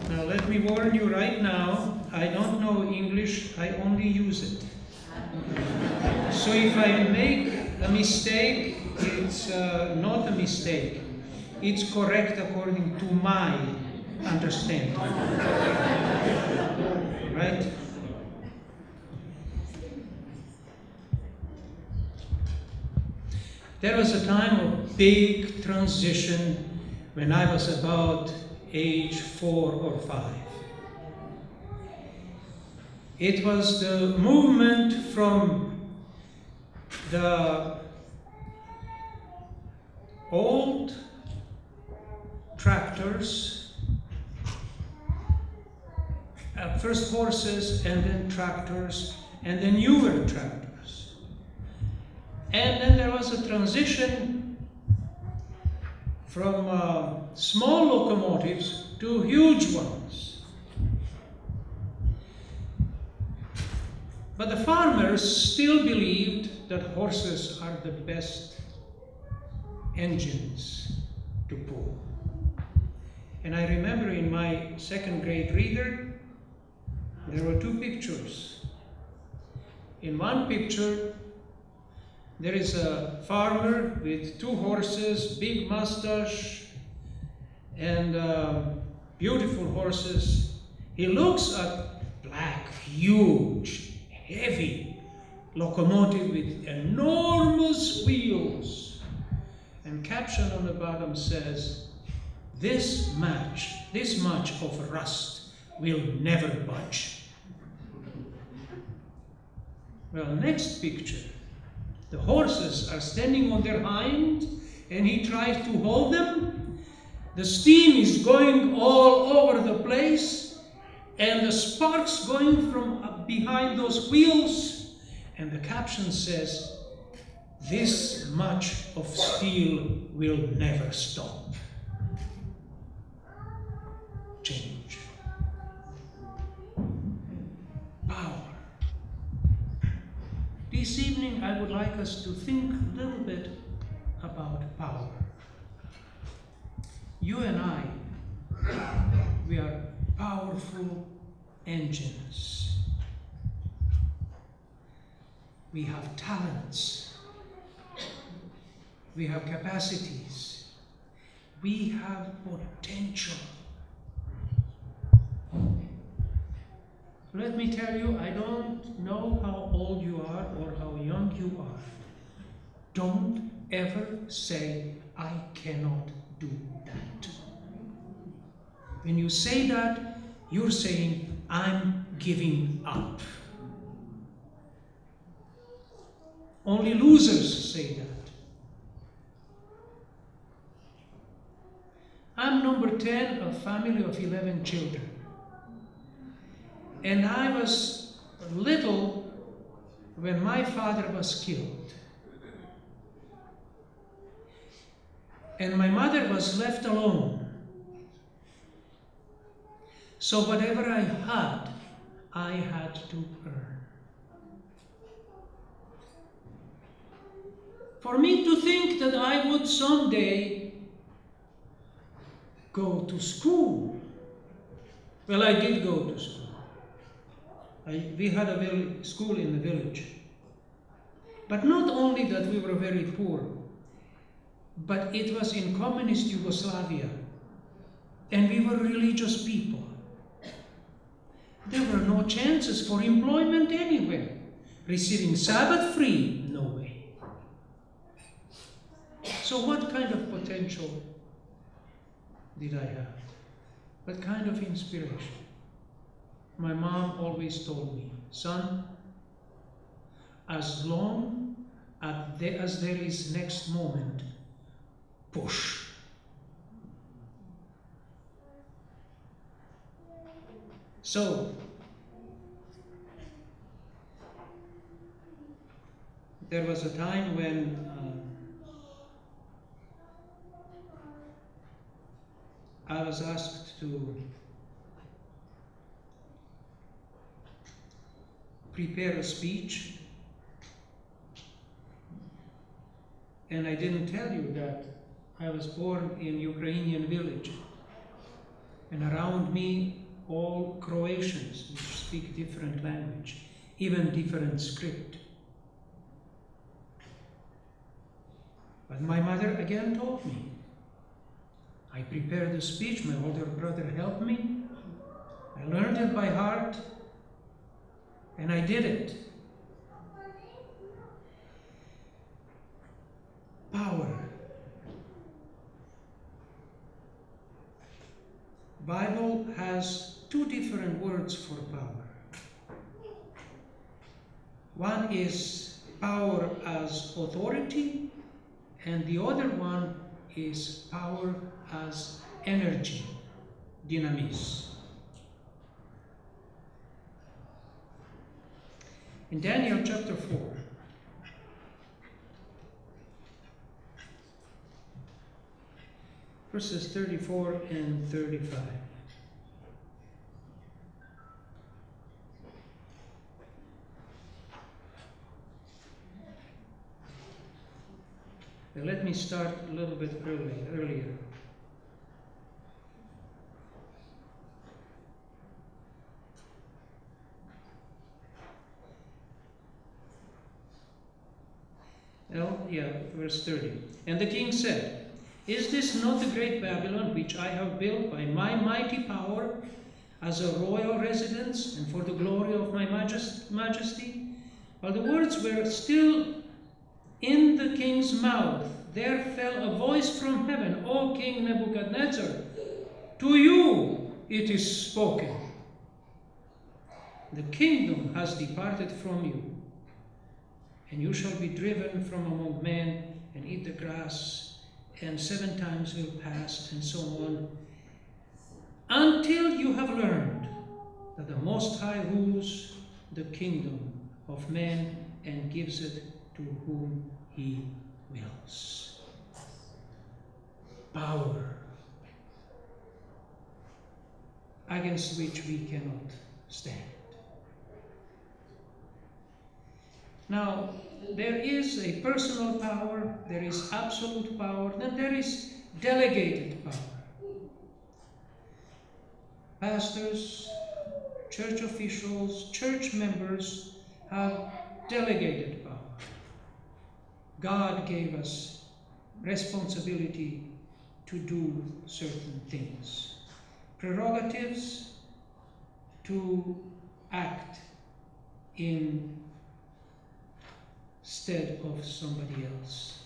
Now let me warn you right now, I don't know English, I only use it. So if I make a mistake, it's not a mistake. It's correct according to my understanding. Right? There was a time of big transition when I was about age 4 or 5. It was the movement from the old tractors, first horses and then tractors, and then newer tractors. And then there was a transition from small locomotives to huge ones. But the farmers still believed that horses are the best engines to pull. And I remember in my second grade reader, there were 2 pictures. In one picture, there is a farmer with 2 horses, big mustache, and beautiful horses. He looks at black, huge, heavy locomotive with enormous wheels. And caption on the bottom says, this much of rust will never budge. Well, next picture. The horses are standing on their hind and he tries to hold them. The steam is going all over the place and the sparks going from behind those wheels. And the caption says, this much of steel will never stop. Change. Power. This evening I would like us to think a little bit about power. You and I, we are powerful engines. We have talents. We have capacities. We have potential. Let me tell you, I don't know how old you are or how young you are. Don't ever say, I cannot do that. When you say that, you're saying, I'm giving up. Only losers say that. I'm number 10 of a family of 11 children. And I was little when my father was killed. And my mother was left alone. So whatever I had to earn. For me to think that I would someday go to school. Well, I did go to school. We had a school in the village. But not only that we were very poor, but it was in communist Yugoslavia. And we were religious people. There were no chances for employment anywhere. Receiving Sabbath free, no way. So what kind of potential did I have? What kind of inspiration? My mom always told me, son, as long as there is next moment, push. So, there was a time when I was asked to prepare a speech, and I didn't tell you that I was born in Ukrainian village. And around me, all Croatians, which speak different language, even different script. But my mother again told me. I prepared the speech, my older brother helped me. I learned it by heart, and I did it. Power. Bible has two different words for power. One is power as authority, and the other one is power as energy, dynamis. In Daniel chapter 4, verses 34 and 35. Let me start a little bit earlier. Verse 30. And the king said, "Is this not the great Babylon, which I have built by my mighty power as a royal residence and for the glory of my majesty?" While the words were still in the king's mouth, there fell a voice from heaven, "O King Nebuchadnezzar, to you it is spoken. The kingdom has departed from you, and you shall be driven from among men and eat the grass, and 7 times will pass," and so on, "until you have learned that the Most High rules the kingdom of man and gives it to whom he wills." Power against which we cannot stand. Now, there is a personal power, there is absolute power, then there is delegated power. Pastors, church officials, church members have delegated power. God gave us responsibility to do certain things, prerogatives to act in stead of somebody else.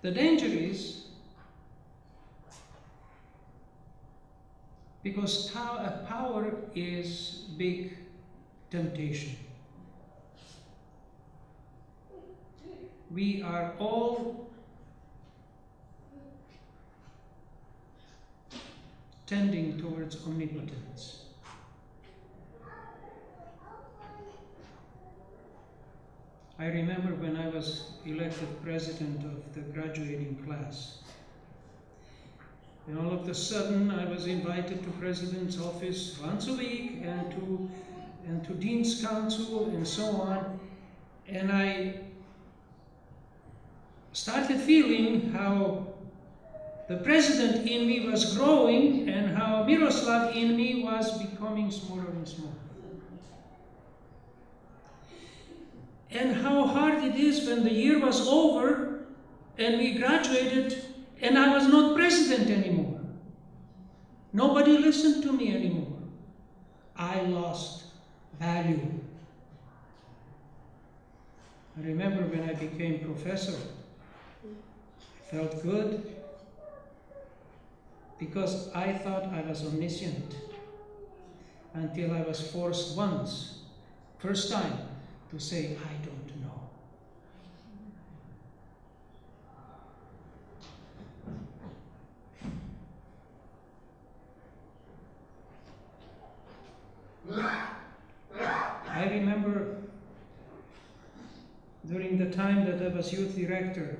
The danger is because power is big temptation. We are all tending towards omnipotence. I remember when I was elected president of the graduating class. And all of a sudden I was invited to president's office once a week and to dean's council and so on. And I started feeling how the president in me was growing and how Miroslav in me was becoming smaller and smaller. And how hard it is when the year was over and we graduated and I was not president anymore. Nobody listened to me anymore. I lost value. I remember when I became professor, I felt good because I thought I was omniscient until I was forced first time, to say, I don't know. I remember during the time that I was youth director,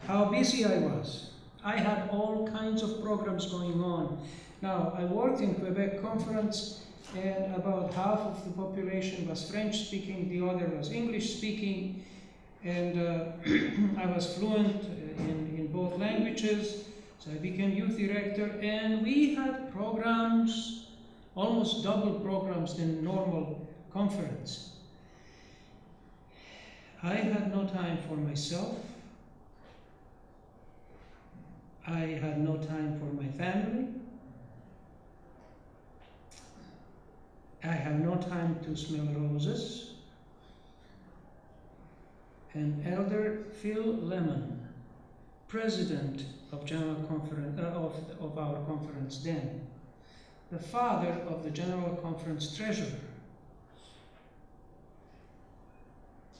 how busy I was. I had all kinds of programs going on. Now, I worked in Quebec Conference, and about half of the population was French speaking, the other was English speaking, And I was fluent in both languages, so I became youth director, and we had programs, almost double programs than normal conference. I had no time for myself. I had no time for my family. I had no time to smell roses. And Elder Phil Lemon, president of General Conference of our conference then, the father of the General Conference treasurer,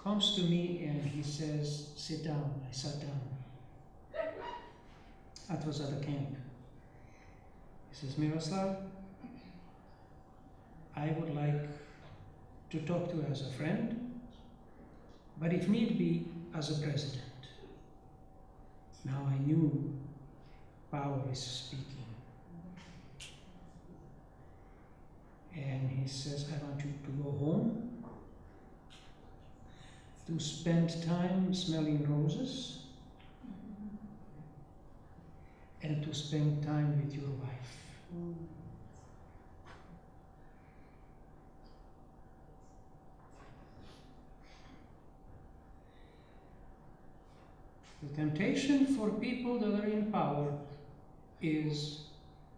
comes to me and he says, "Sit down." I sat down. That was at a camp. He says, "Miroslav, I would like to talk to you as a friend, but if need be, as a president." Now I knew power is speaking. And he says, "I want you to go home, to spend time smelling roses, and to spend time with your wife." The temptation for people that are in power is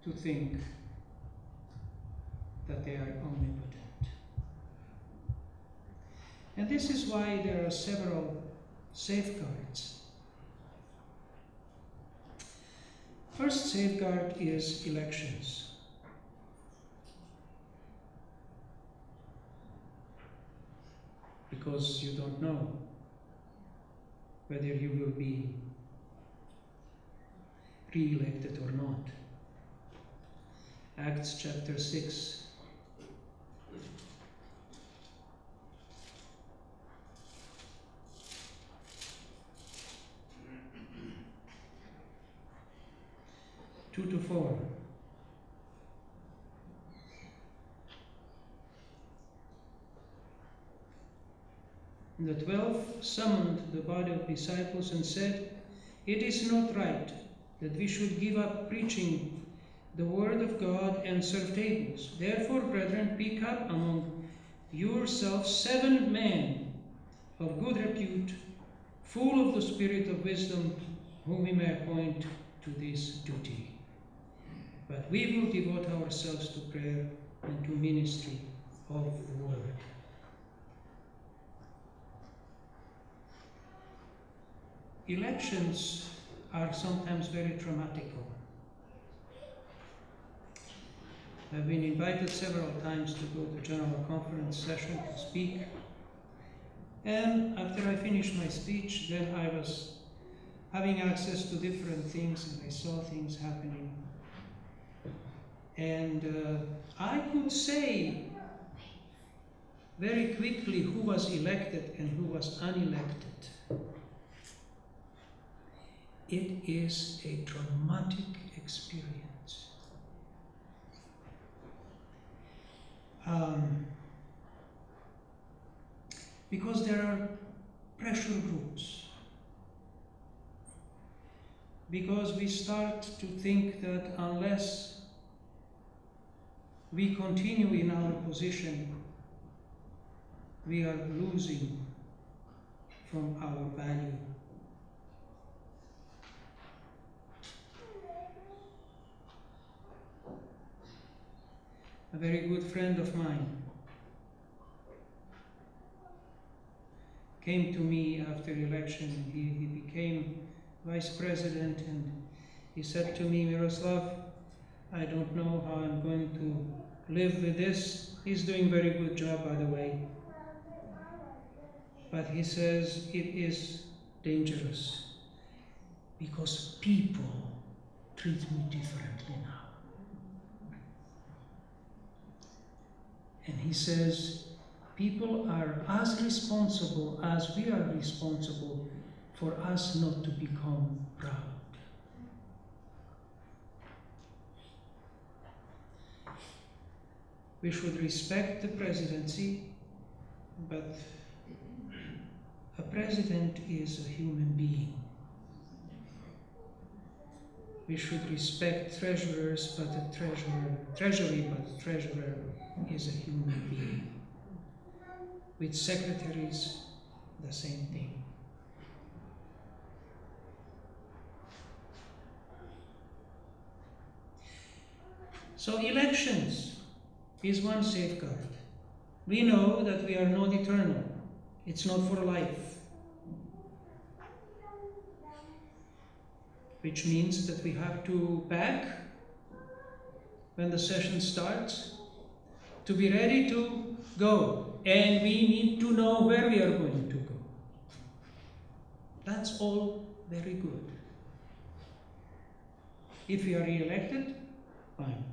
to think that they are omnipotent. And this is why there are several safeguards. First safeguard is elections. Because you don't know whether you will be re-elected or not. Acts chapter 6. Two to 4. The 12 summoned the body of disciples and said, "It is not right that we should give up preaching the word of God and serve tables. Therefore, brethren, pick up among yourselves 7 men of good repute, full of the spirit of wisdom, whom we may appoint to this duty. But we will devote ourselves to prayer and to ministry of the word." Elections are sometimes very traumatical. I've been invited several times to go to General Conference session to speak. And after I finished my speech, then I was having access to different things and I saw things happening. And I could say very quickly who was elected and who was unelected. It is a traumatic experience. Because there are pressure groups. Because we start to think that unless we continue in our position, we are losing from our value. A very good friend of mine came to me after election. He became vice president and he said to me, "Miroslav, I don't know how I'm going to live with this." He's doing a very good job, by the way. But he says it is dangerous because people treat me differently now. And he says, people are as responsible as we are responsible for us not to become proud. We should respect the presidency, but A president is a human being. We should respect treasurers, but a treasury is a human being. With secretaries, the same thing. So elections is one safeguard. We know that we are not eternal. It's not for life. Which means that we have to pack when the session starts, to be ready to go. And we need to know where we are going to go. That's all very good. If we are re-elected, fine.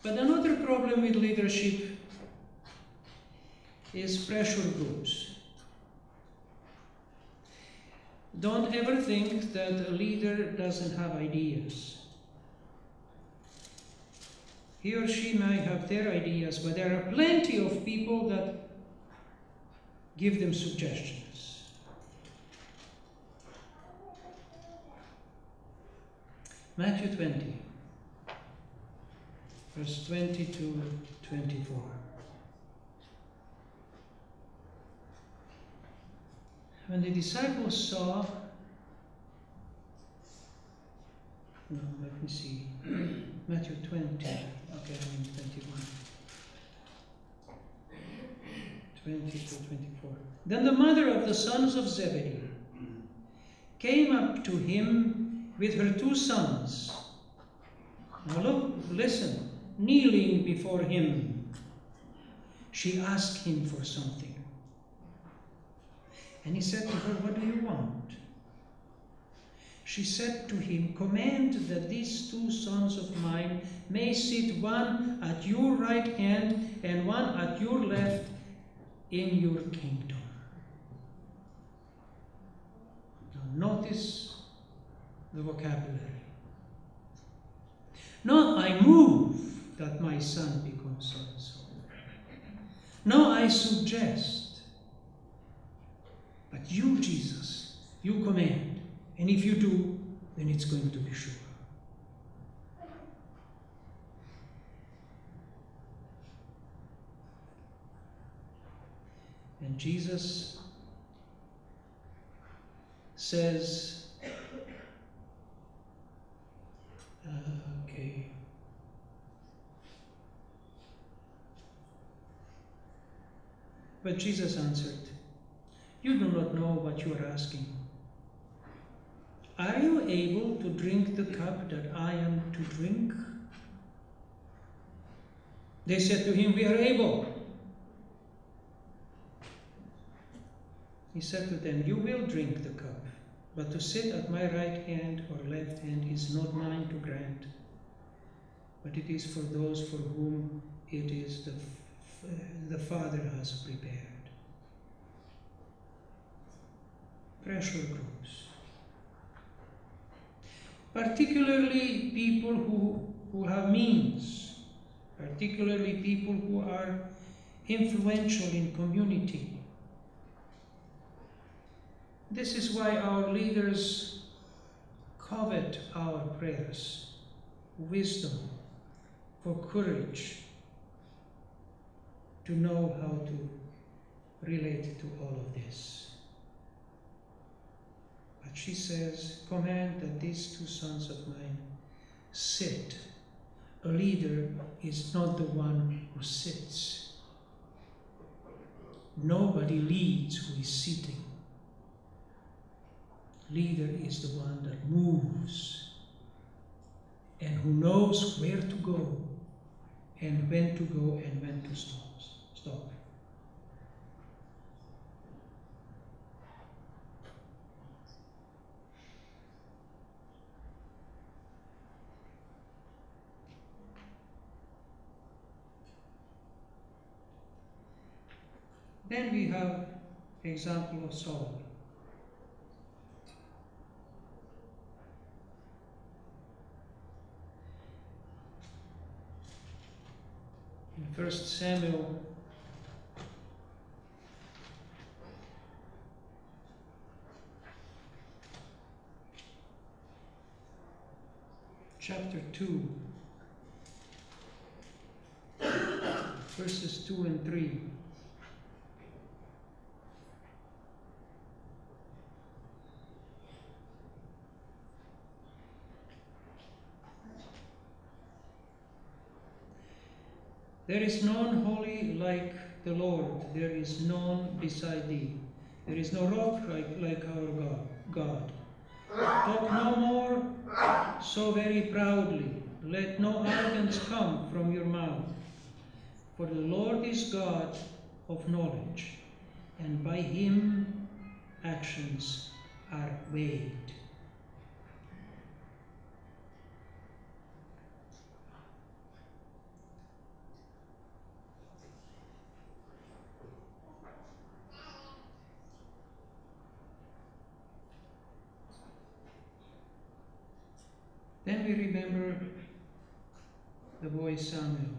But another problem with leadership is pressure groups. Don't ever think that a leader doesn't have ideas. He or she might have their ideas, but there are plenty of people that give them suggestions. Matthew 20, verse 20 to 24. When the disciples saw, no, let me see, Matthew 20, okay, I mean 21. 20 to 24. Then the mother of the sons of Zebedee came up to him with her 2 sons. Now look, listen, kneeling before him, she asked him for something. And he said to her, "What do you want?" She said to him, "Command that these 2 sons of mine may sit, one at your right hand and one at your left in your kingdom." Now notice the vocabulary. Not I move that my son becomes so and so. No, I suggest. But you, Jesus, you command. And if you do, then it's going to be sure. And Jesus says, okay. But Jesus answered, "You do not know what you are asking. Are you able to drink the cup that I am to drink?" They said to him, "We are able." He said to them, "You will drink the cup, but to sit at my right hand or left hand is not mine to grant, but it is for those for whom it is the Father has prepared." Pressure groups. Particularly people who have means, particularly people who are influential in community. This is why our leaders covet our prayers, wisdom, for courage to know how to relate to all of this. But she says, "Command that these 2 sons of mine sit." A leader is not the one who sits. Nobody leads who is sitting. Leader is the one that moves and who knows where to go and when to go and when to stop. Then we have the example of Saul. In 1 Samuel chapter 2, verses 2 and 3. There is none holy like the Lord, there is none beside thee. There is no rock like our God. Talk no more so very proudly. Let no arrogance come from your mouth. For the Lord is God of knowledge, and by him actions are weighed. Then we remember the boy Samuel.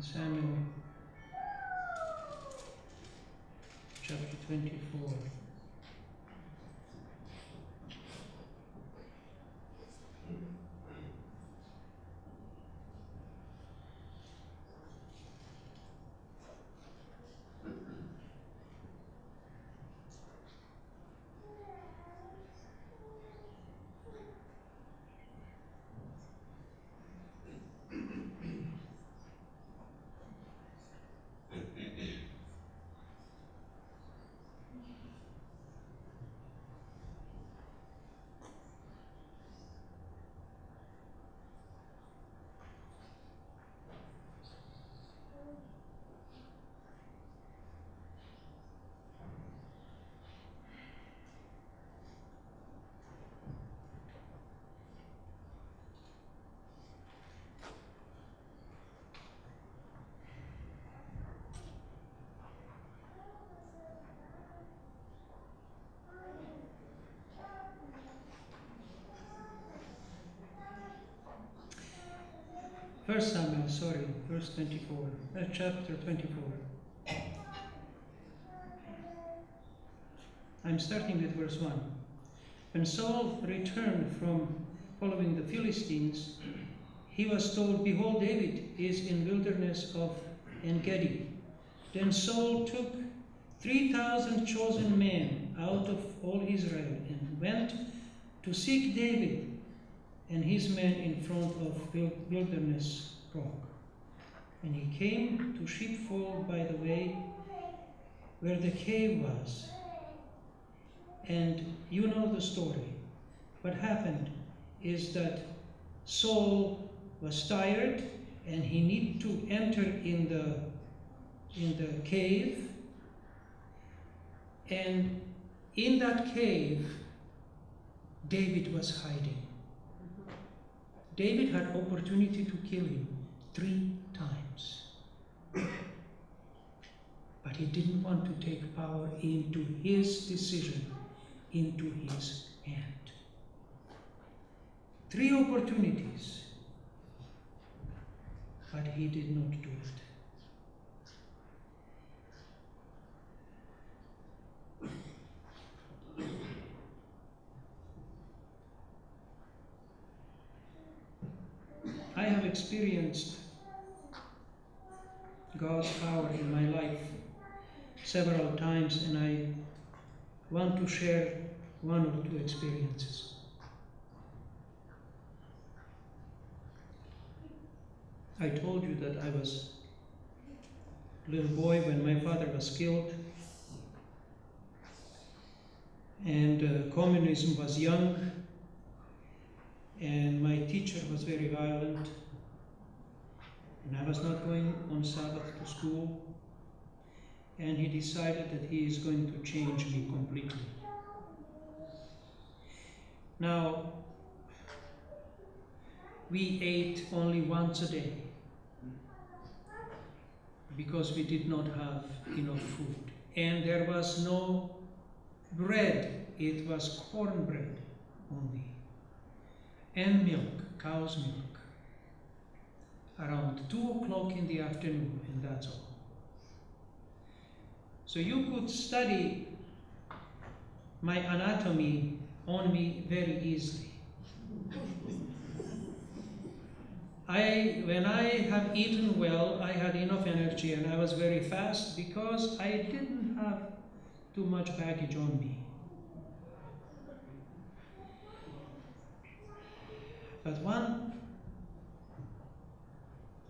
Samuel chapter 24. First Samuel, verse 24, chapter 24. I'm starting with verse 1. When Saul returned from following the Philistines, he was told, "Behold, David is in wilderness of En-Gedi." Then Saul took 3,000 chosen men out of all Israel and went to seek David and his men in front of Wilderness Rock. And he came to Sheepfold by the way where the cave was. And you know the story. What happened is that Saul was tired and he needed to enter in the cave. And in that cave, David was hiding. David had opportunity to kill him 3 times. But he didn't want to take power into his decision, into his hand. 3 opportunities, but he did not do it. I have experienced God's power in my life several times, and I want to share 1 or 2 experiences. I told you that I was a little boy when my father was killed, and communism was young, and my teacher was very violent, and I was not going on Sabbath to school, and he decided that he is going to change me completely. Now, we ate only once a day because we did not have enough food. And there was no bread, it was cornbread only. And milk, cow's milk, around 2 o'clock in the afternoon, and that's all. So you could study my anatomy on me very easily. When I have eaten well, I had enough energy and I was very fast because I didn't have too much baggage on me. But one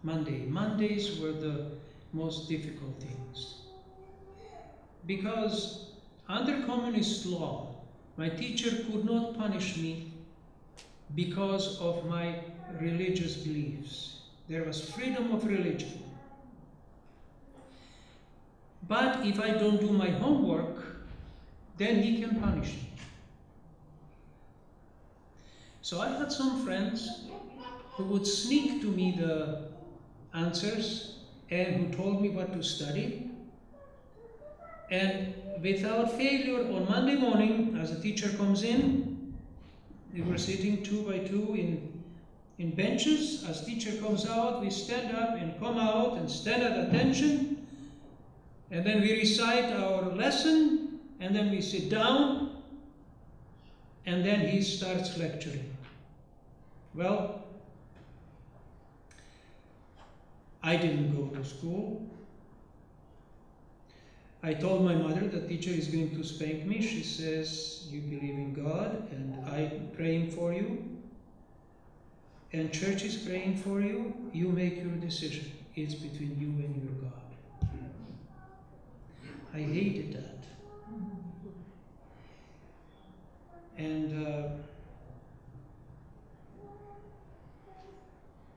Mondays were the most difficult things. Because under communist law, my teacher could not punish me because of my religious beliefs. There was freedom of religion. But if I don't do my homework, then he can punish me. So I had some friends who would sneak to me the answers and who told me what to study. And without failure, on Monday morning, as a teacher comes in, we were sitting 2 by 2 in benches. As teacher comes out, we stand up and come out and stand at attention. And then we recite our lesson, and then we sit down, and then he starts lecturing. Well, I didn't go to school. I told my mother the teacher is going to spank me. She says, you believe in God, and I'm praying for you, and church is praying for you. You make your decision. It's between you and your God. I hated that. And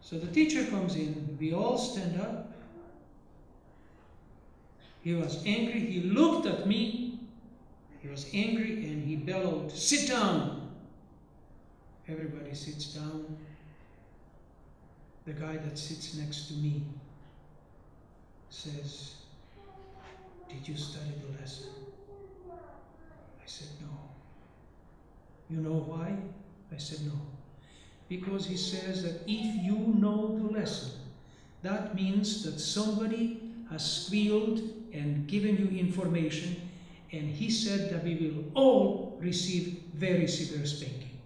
so the teacher comes in, we all stand up. He was angry, he looked at me, he was angry, and he bellowed, sit down. Everybody sits down. The guy that sits next to me says, did you study the lesson? I said, no. You know why? I said, no. Because he says that if you know the lesson, that means that somebody has squealed and given you information, and he said that we will all receive very severe spanking.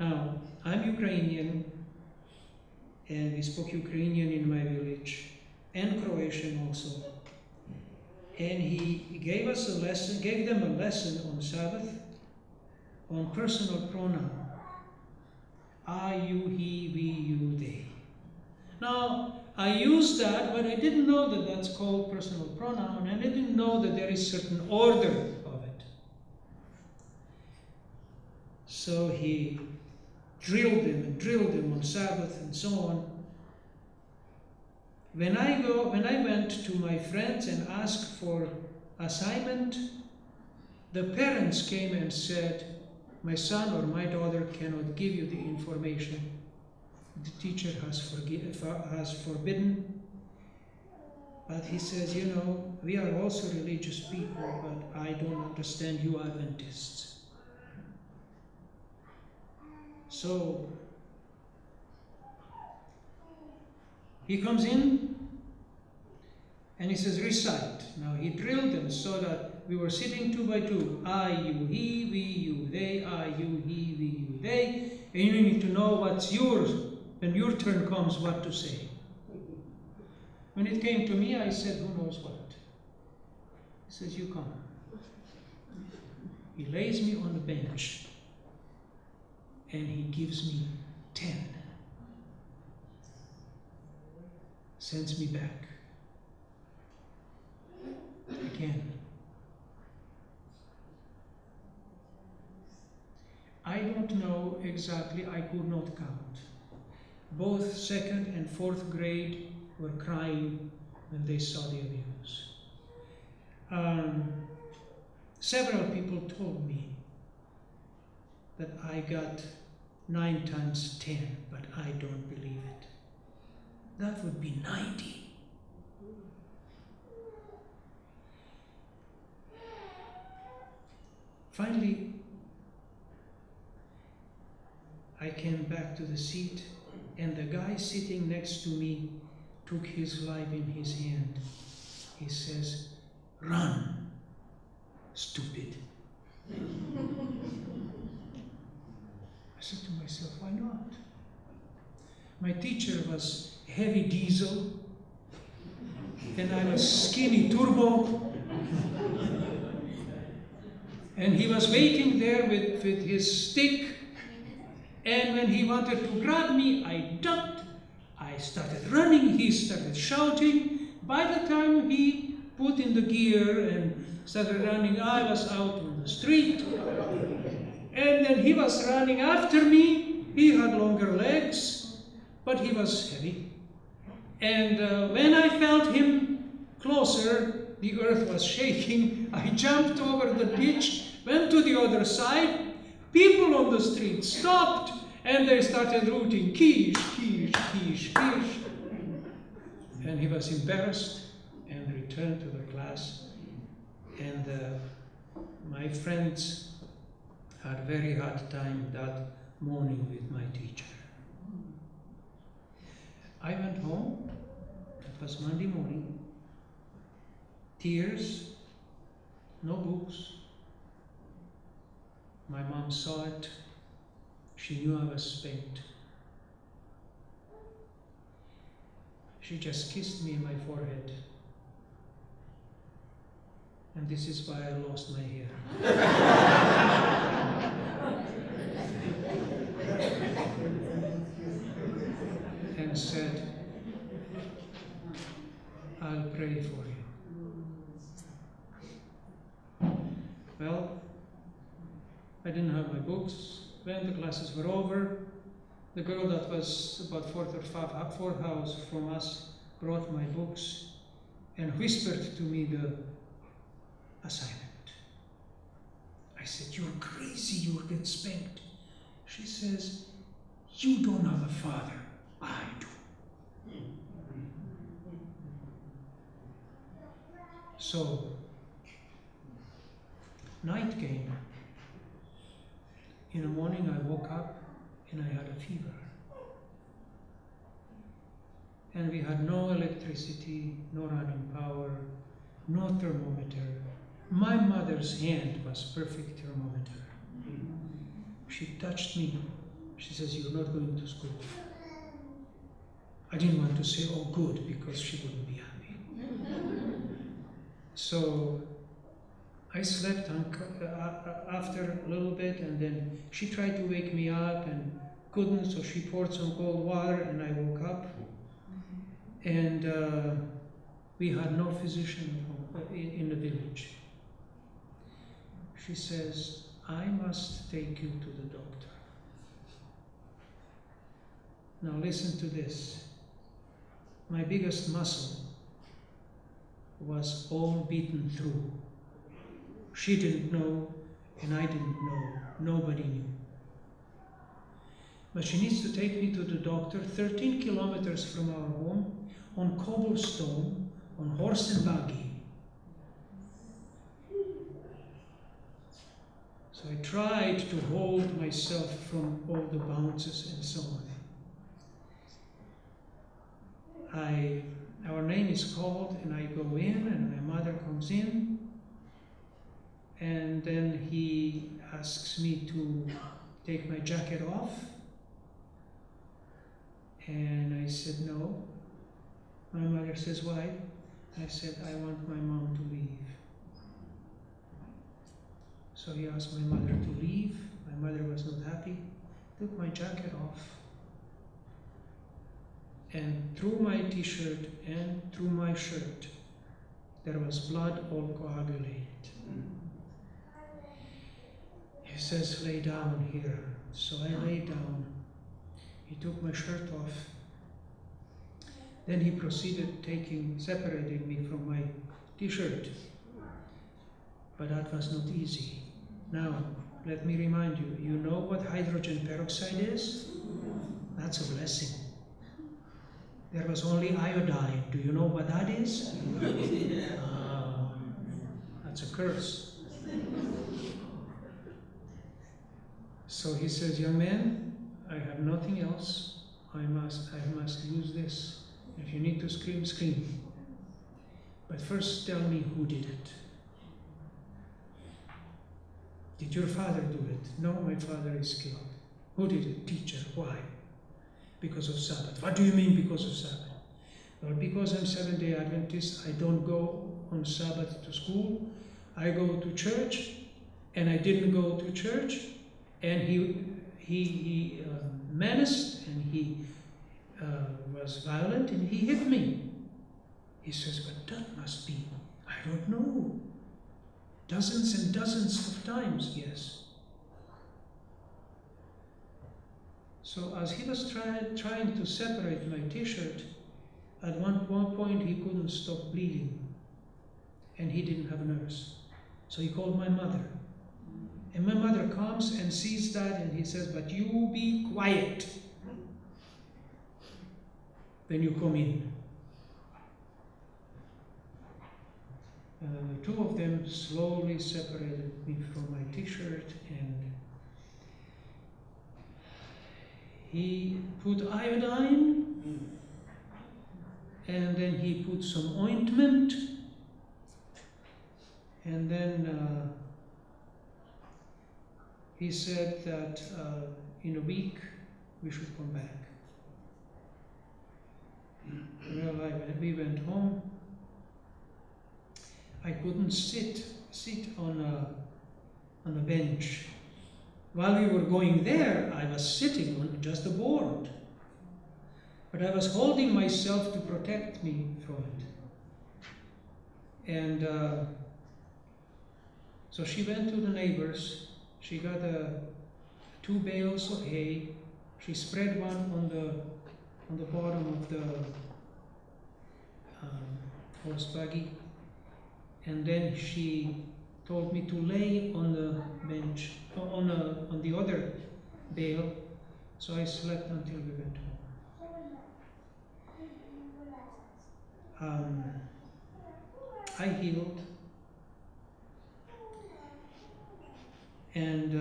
Now, I'm Ukrainian, and we spoke Ukrainian in my village, and Croatian also. And he gave us a lesson, gave them a lesson on Sabbath on personal pronoun. I, you, he, we, you, they. Now, I used that, but I didn't know that that's called personal pronoun, and I didn't know that there is certain order of it. So he drilled them on Sabbath and so on. When I went to my friends and asked for assignment, the parents came and said, my son or my daughter cannot give you the information. The teacher has forbidden. But he says, you know, we are also religious people, but I don't understand you Adventists. So he comes in and he says, recite. Now he drilled them so that we were sitting 2 by 2. I, you, he, we, you, they, I, you, he, we, you, they. And you need to know what's yours when your turn comes, what to say. When it came to me, I said, who knows what? He says, you come. He lays me on the bench and he gives me 10. Sends me back. Again. I I don't know exactly, I could not count. Both second and fourth grade were crying when they saw the abuse. Several people told me that I got 9 times 10, but I don't believe it. That would be 90. Finally, I came back to the seat, and the guy sitting next to me took his life in his hand. He says, "Run, stupid." I said to myself, why not? My teacher was heavy diesel, and I was skinny turbo. And he was waiting there with his stick, and when he wanted to grab me, I ducked. I started running, he started shouting. By the time he put in the gear and started running, I was out on the street. And then he was running after me. He had longer legs, but he was heavy. And when I felt him closer, the earth was shaking. I jumped over the ditch, went to the other side. People on the street stopped, and they started rooting, "Kish, Kish, Kish, Kish." And he was embarrassed and returned to the class. And my friends had a very hard time that morning with my teacher. I went home. It was Monday morning. Tears, no books. My mom saw it. She knew I was spanked. She just kissed me in my forehead. And this is why I lost my hair. And said, "I'll pray for you." Well, I didn't have my books. When the classes were over, the girl that was about fourth house from us brought my books and whispered to me the assignment. I said, "You're crazy, you'll get spanked." She says, "You don't have a father, I do." So, night came. In the morning I woke up and I had a fever. And we had no electricity, no running power, no thermometer. My mother's hand was perfect thermometer. She touched me. She says, "You're not going to school." I didn't want to say, "Oh, good," because she wouldn't be happy. So I slept after a little bit, and then she tried to wake me up and couldn't, so she poured some cold water and I woke up. And we had no physician in the village. She says, "I must take you to the doctor." Now listen to this. My biggest muscle was all beaten through. She didn't know, and I didn't know. Nobody knew. But she needs to take me to the doctor 13 kilometers from our home, on cobblestone, on horse and buggy. So I tried to hold myself from all the bounces and so on. Our name is called, and I go in, and my mother comes in, and then he asks me to take my jacket off, and I said no. My mother says, "Why?" I said, "I want my mom to leave." So he asked my mother to leave. My mother was not happy, took my jacket off, and through my t-shirt and through my shirt, there was blood all coagulated. He He says, lay down here. So I lay down. He took my shirt off. Then he proceeded separating me from my t-shirt. But that was not easy. Now, let me remind you, you know what hydrogen peroxide is? That's a blessing. There was only iodine. Do you know what that is? That's a curse. So he says, young man, I have nothing else. I must use this. If you need to scream, scream. But first tell me who did it. Did your father do it? No, my father is killed. Who did it? Teacher. Why? Because of Sabbath. What do you mean because of Sabbath? Well, because I'm Seventh-day Adventist, I don't go on Sabbath to school. I go to church, and I didn't go to church, and he menaced, and he was violent, and he hit me. He says, but that must be, I don't know, dozens and dozens of times, yes. So as he was trying to separate my t-shirt, at one point he couldn't stop bleeding, and he didn't have a nurse. So he called my mother. And my mother comes and sees that, and he says, but you be quiet when you come in. The two of them slowly separated me from my t-shirt, and he put iodine, and then he put some ointment, and then he said that in a week we should come back. Well, we went home. I couldn't sit on a bench. While we were going there, I was sitting on just a board. But I was holding myself to protect me from it. And so she went to the neighbors. She got 2 bales of hay. She spread one on the bottom of the horse buggy. And then she told me to lay on the bench, on the other bale. So I slept until we went home. I healed. And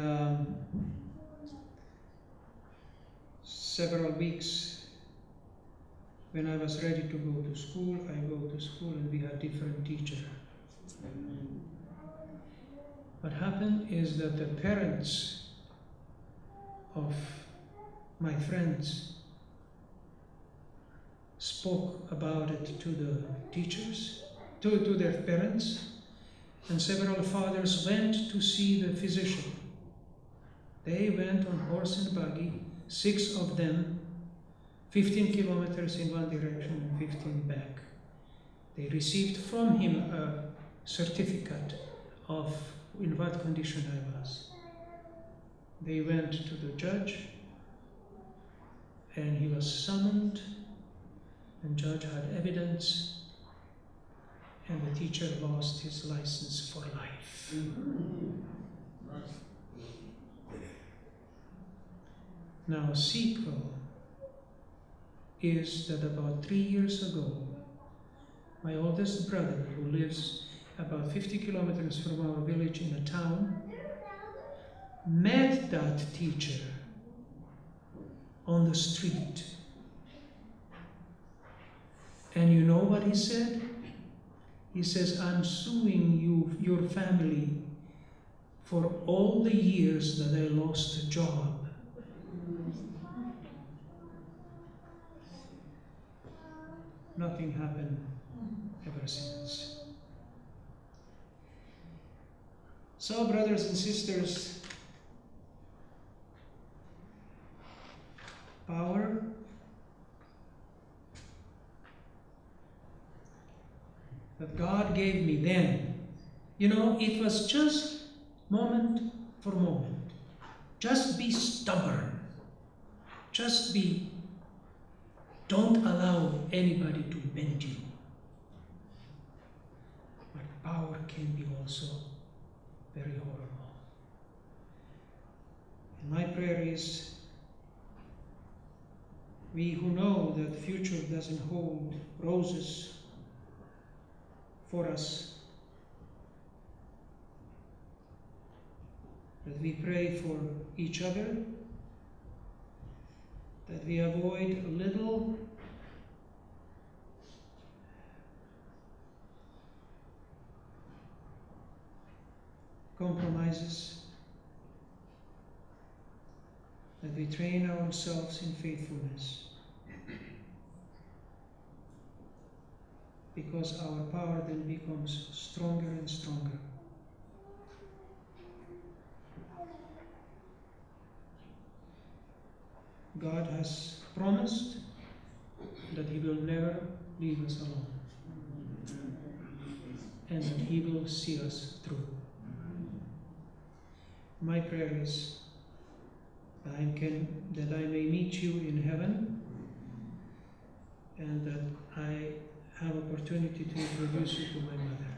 several weeks, when I was ready to go to school, I go to school, and we had different teachers. What happened is that the parents of my friends spoke about it to the teachers, to their parents, and several fathers went to see the physician. They went on horse and buggy, 6 of them, 15 kilometers in one direction and 15 back. They received from him a certificate of in what condition I was. They went to the judge, and he was summoned, and judge had evidence, and the teacher lost his license for life. Now, sequel is that about 3 years ago, my oldest brother, who lives about 50 kilometers from our village in a town, met that teacher on the street. And you know what he said? He says, I'm suing you, your family, for all the years that I lost a job. Nothing happened ever since. So, brothers and sisters, power that God gave me then, you know, it was just moment for a moment. Just be stubborn. Don't allow anybody to bend you. But power can be also very horrible. And my prayer is, we who know that the future doesn't hold roses for us, that we pray for each other, that we avoid a little compromises, that we train ourselves in faithfulness, because our power then becomes stronger and stronger. God has promised that He will never leave us alone, and that He will see us through. My prayer is that I may meet you in heaven, and that I have opportunity to introduce you to my mother.